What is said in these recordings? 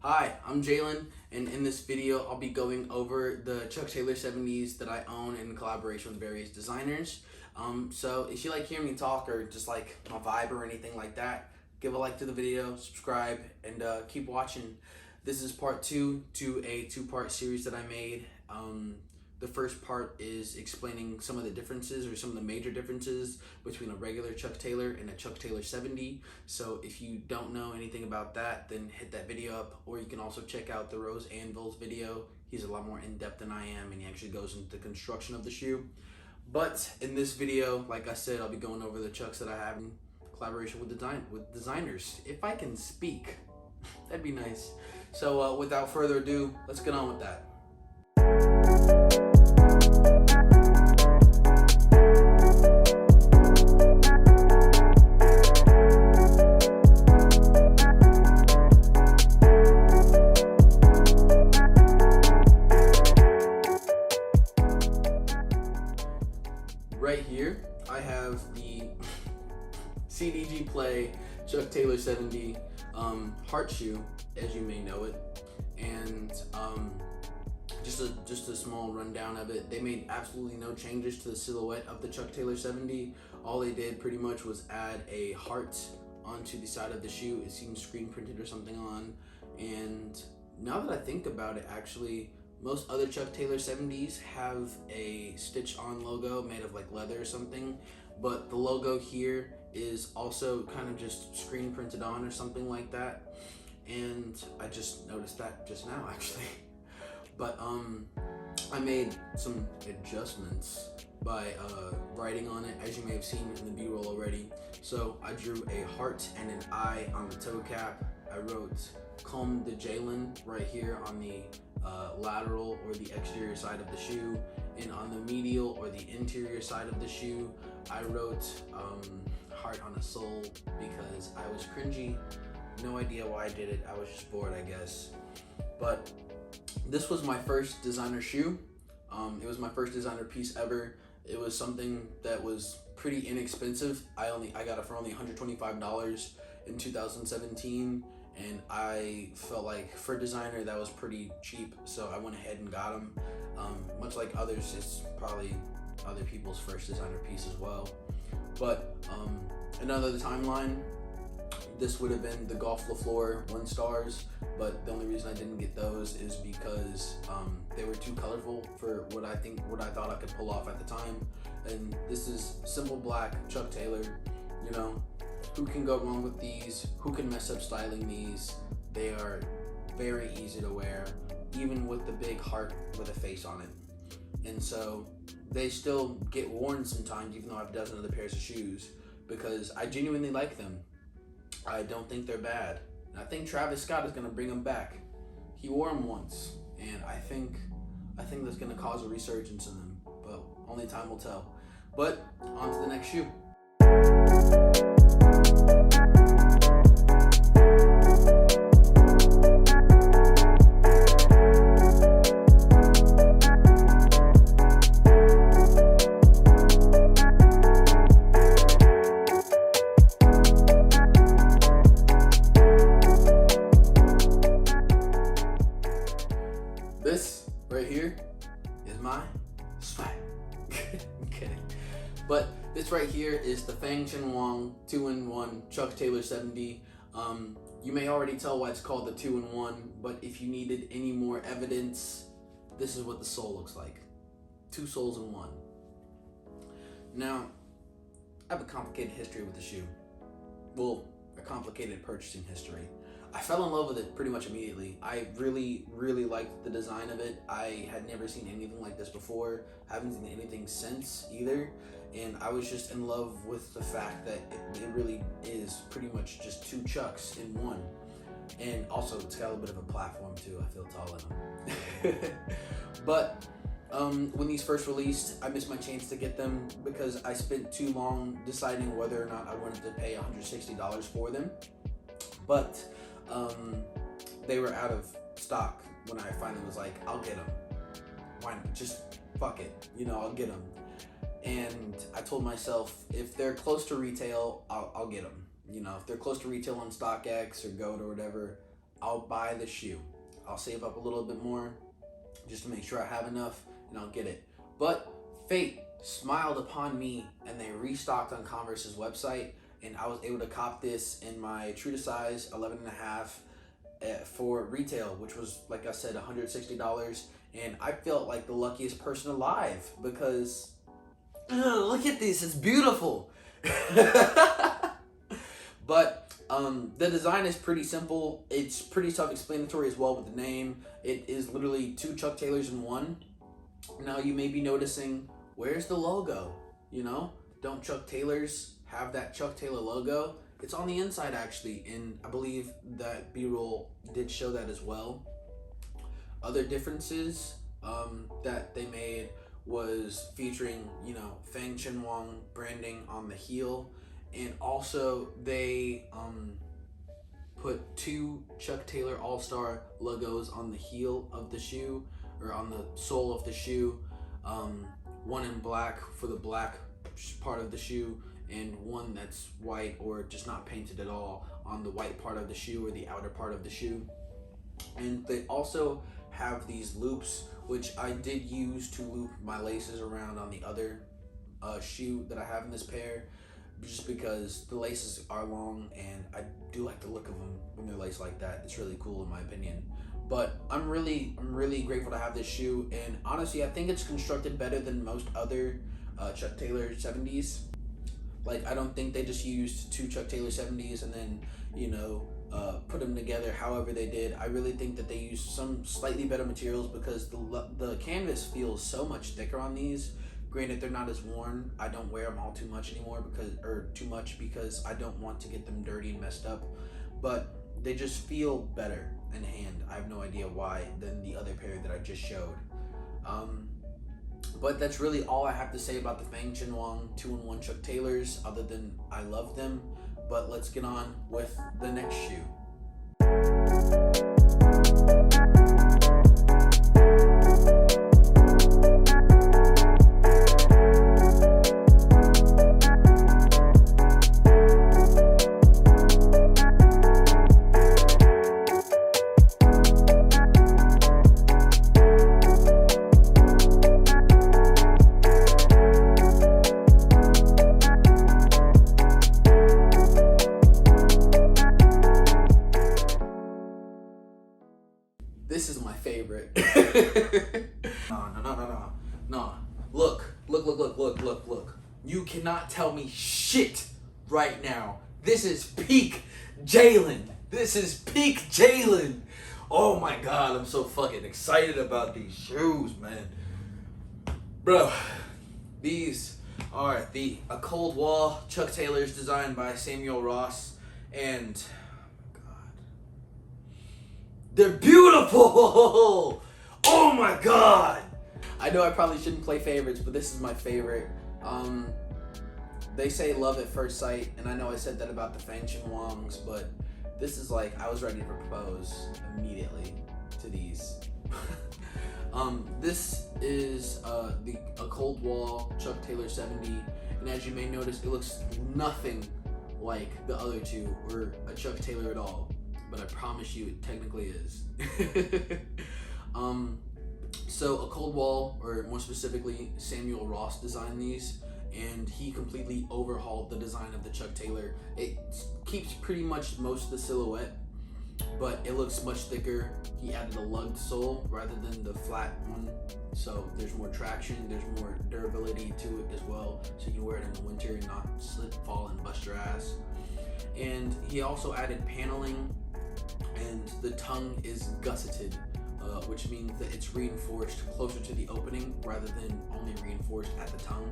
Hi, I'm Jalen, and in this video I'll be going over the Chuck Taylor 70s that I own in collaboration with various designers. So if you like hearing me talk or just like my vibe or anything like that, give a like to the video, subscribe, and keep watching. This is part 2 to a 2-part series that I made. The first part is explaining some of the differences or some of the major differences between a regular Chuck Taylor and a Chuck Taylor 70. So if you don't know anything about that, then hit that video up, or you can also check out the Rose Anvil's video. He's a lot more in-depth than I am, and he actually goes into the construction of the shoe. But in this video, like I said, I'll be going over the Chucks that I have in collaboration with designers. If I can speak, that'd be nice. So without further ado, let's get on with that. Right here, I have the CDG Play Chuck Taylor 70 heart shoe, as you may know it, and just a small rundown of it. They made absolutely no changes to the silhouette of the Chuck Taylor 70. All they did pretty much was add a heart onto the side of the shoe. It seems screen printed or something on, and now that I think about it, actually, most other Chuck Taylor 70s have a stitch-on logo made of like leather or something, but the logo here is also kind of just screen printed on or something like that, and I just noticed that just now actually. But I made some adjustments by writing on it, as you may have seen in the B-roll already. So I drew a heart and an eye on the toe cap. I wrote "Come to Jalen" right here on the lateral or the exterior side of the shoe, and on the medial or the interior side of the shoe I wrote heart on a sole because I was cringy. No idea why I did it. I was just bored, I guess. But this was my first designer shoe. It was my first designer piece ever. It was something that was pretty inexpensive. I got it for only $125 in 2017. And I felt like for a designer that was pretty cheap, so I went ahead and got them. Much like others, it's probably other people's first designer piece as well. But another timeline, this would have been the Golf LaFleur 1 stars, but the only reason I didn't get those is because they were too colorful for what I thought I could pull off at the time. And this is simple black Chuck Taylor, you know. Who can go wrong with these? Who can mess up styling these? They are very easy to wear, even with the big heart with a face on it. And so they still get worn sometimes, even though I have a dozen other pairs of shoes, because I genuinely like them. I don't think they're bad. And I think Travis Scott is going to bring them back. He wore them once, and I think that's going to cause a resurgence in them, but only time will tell. But on to the next shoe. This right here is my swag. I'm kidding. But this right here is the Feng Chen Wang 2-in-1 Chuck Taylor 70. You may already tell why it's called the 2-in-1, but if you needed any more evidence, this is what the sole looks like. 2 soles in 1. Now, I have a complicated history with the shoe. Well, a complicated purchasing history. I fell in love with it pretty much immediately. I really, really liked the design of it. I had never seen anything like this before. I haven't seen anything since either. And I was just in love with the fact that it really is pretty much just 2 Chucks in 1. And also, it's got a little bit of a platform too. I feel tall in them. But when these first released, I missed my chance to get them because I spent too long deciding whether or not I wanted to pay $160 for them. But they were out of stock when I finally was like, I'll get them. Why not? Just fuck it, I'll get them. And I told myself, if they're close to retail, I'll get them. If they're close to retail on StockX or GOAT or whatever, I'll buy the shoe. I'll save up a little bit more just to make sure I have enough, and I'll get it. But fate smiled upon me, and they restocked on Converse's website, and I was able to cop this in my true to size 11.5 for retail, which was, like I said, $160. And I felt like the luckiest person alive because look at this, it's beautiful. But the design is pretty simple. It's pretty self-explanatory as well with the name. It is literally 2 Chuck Taylors in one. Now you may be noticing, where's the logo? You know, don't Chuck Taylors have that Chuck Taylor logo? It's on the inside actually, and I believe that B-roll did show that as well. Other differences that they made was featuring, you know, Feng Chen Wang branding on the heel, and also they put 2 Chuck Taylor All-Star logos on the heel of the shoe, or on the sole of the shoe. One in black for the black part of the shoe, and one that's white or just not painted at all on the white part of the shoe or the outer part of the shoe. And they also have these loops, which I did use to loop my laces around on the other shoe that I have in this pair, just because the laces are long and I do like the look of them when they're laced like that. It's really cool in my opinion. But I'm really grateful to have this shoe, and honestly I think it's constructed better than most other Chuck Taylor 70s. Like, I don't think they just used 2 Chuck Taylor 70s and then, you know, put them together however they did. I really think that they used some slightly better materials because the canvas feels so much thicker on these. Granted, they're not as worn. I don't wear them all too much anymore because I don't want to get them dirty and messed up. But they just feel better in hand. I have no idea why, than the other pair that I just showed. But that's really all I have to say about the Feng Chen Wang 2-in-1 Chuck Taylors, other than I love them. But let's get on with the next shoe. This is my favorite. No. Look. You cannot tell me shit right now. This is peak Jalen. Oh my God, I'm so fucking excited about these shoes, man. Bro, these are a cold wall Chuck Taylors designed by Samuel Ross, and they're beautiful! Oh my God! I know I probably shouldn't play favorites, but this is my favorite. They say love at first sight, and I know I said that about the Feng Chen Wangs, but this is like, I was ready to propose immediately to these. This is a cold wall Chuck Taylor 70, and as you may notice, it looks nothing like the other two or a Chuck Taylor at all. But I promise you it technically is. So a cold wall, or more specifically Samuel Ross, designed these, and he completely overhauled the design of the Chuck Taylor. It keeps pretty much most of the silhouette, but it looks much thicker. He added a lugged sole rather than the flat one, so there's more traction, there's more durability to it as well, so you can wear it in the winter and not slip, fall, and bust your ass. And he also added paneling, and the tongue is gusseted, which means that it's reinforced closer to the opening rather than only reinforced at the tongue.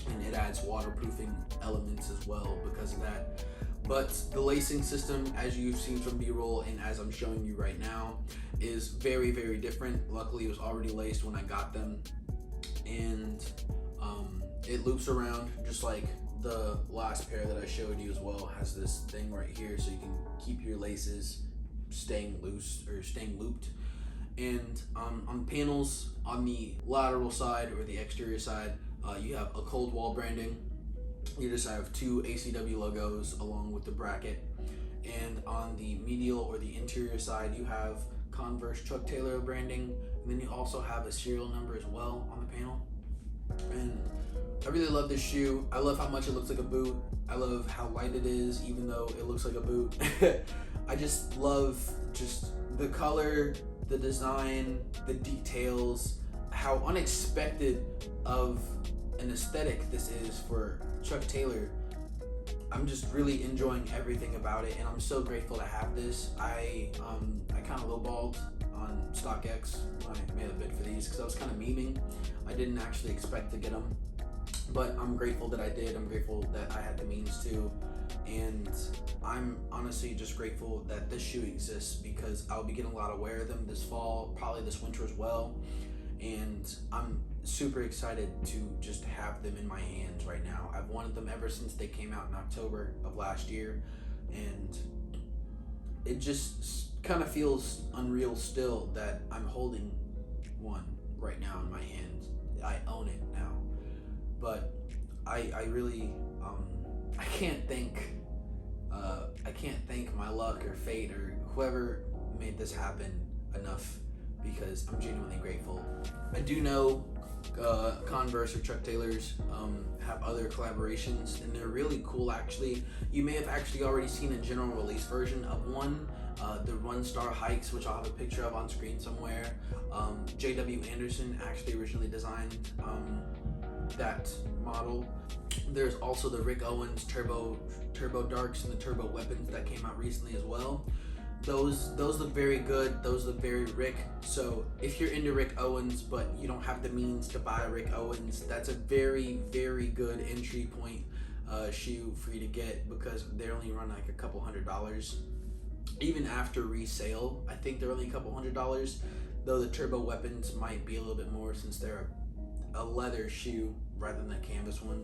And it adds waterproofing elements as well because of that. But the lacing system, as you've seen from B-roll and as I'm showing you right now, is very, very different. Luckily, it was already laced when I got them, and it loops around just like the last pair that I showed you as well. Has this thing right here so you can keep your laces staying loose or staying looped. And on panels on the lateral side or the exterior side, you have a cold wall branding. You just have 2 ACW logos along with the bracket, and on the medial or the interior side you have Converse Chuck Taylor branding, and then you also have a serial number as well on the panel. And I really love this shoe. I love how much it looks like a boot. I love how light it is, even though it looks like a boot. I just love just the color, the design, the details, how unexpected of an aesthetic this is for Chuck Taylor. I'm just really enjoying everything about it, and I'm so grateful to have this. I kind of lowballed on StockX when I made a bid for these because I was kind of memeing. I didn't actually expect to get them, but I'm grateful that I did. I'm grateful that I had the means to, and I'm honestly just grateful that this shoe exists because I'll be getting a lot of wear of them this fall, probably this winter as well, and I'm super excited to just have them in my hands right now. I've wanted them ever since they came out in October of last year, and it just kind of feels unreal still that I'm holding one right now in my hands. I own it now, but I really I can't thank my luck or fate or whoever made this happen enough, because I'm genuinely grateful. I do know Converse or Chuck Taylor's have other collaborations, and they're really cool actually. You may have actually already seen a general release version of one, the Run Star Hikes, which I'll have a picture of on screen somewhere. J.W. Anderson actually originally designed that model. There's also the Rick Owens Turbo Darks and the Turbo Weapons that came out recently as well. Those look very good. Those look very Rick. So if you're into Rick Owens but you don't have the means to buy Rick Owens, that's a very, very good entry point shoe for you to get, because they only run like a couple $100. Even after resale, I think they're only a couple $100, though the Turbo Weapons might be a little bit more since they're a leather shoe rather than a canvas one.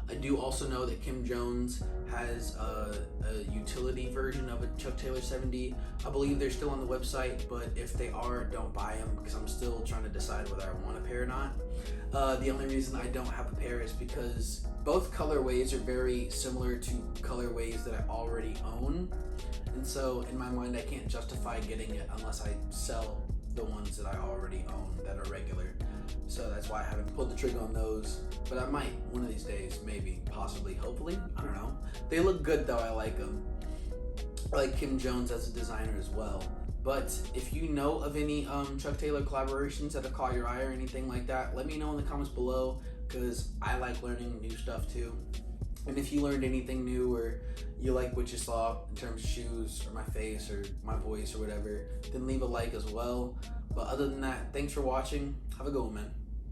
I do also know that Kim Jones has a utility version of a Chuck Taylor 70. I believe they're still on the website, but if they are, don't buy them because I'm still trying to decide whether I want a pair or not. The only reason I don't have a pair is because both colorways are very similar to colorways that I already own. And so in my mind, I can't justify getting it unless I sell the ones that I already own that are regular. So that's why I haven't pulled the trigger on those, but I might one of these days, maybe, possibly, hopefully, I don't know. They look good though, I like them. I like Kim Jones as a designer as well. But if you know of any Chuck Taylor collaborations that have caught your eye or anything like that, let me know in the comments below, because I like learning new stuff too. And if you learned anything new or you like what you saw in terms of shoes or my face or my voice or whatever, then leave a like as well. But other than that, thanks for watching. Have a good one, man.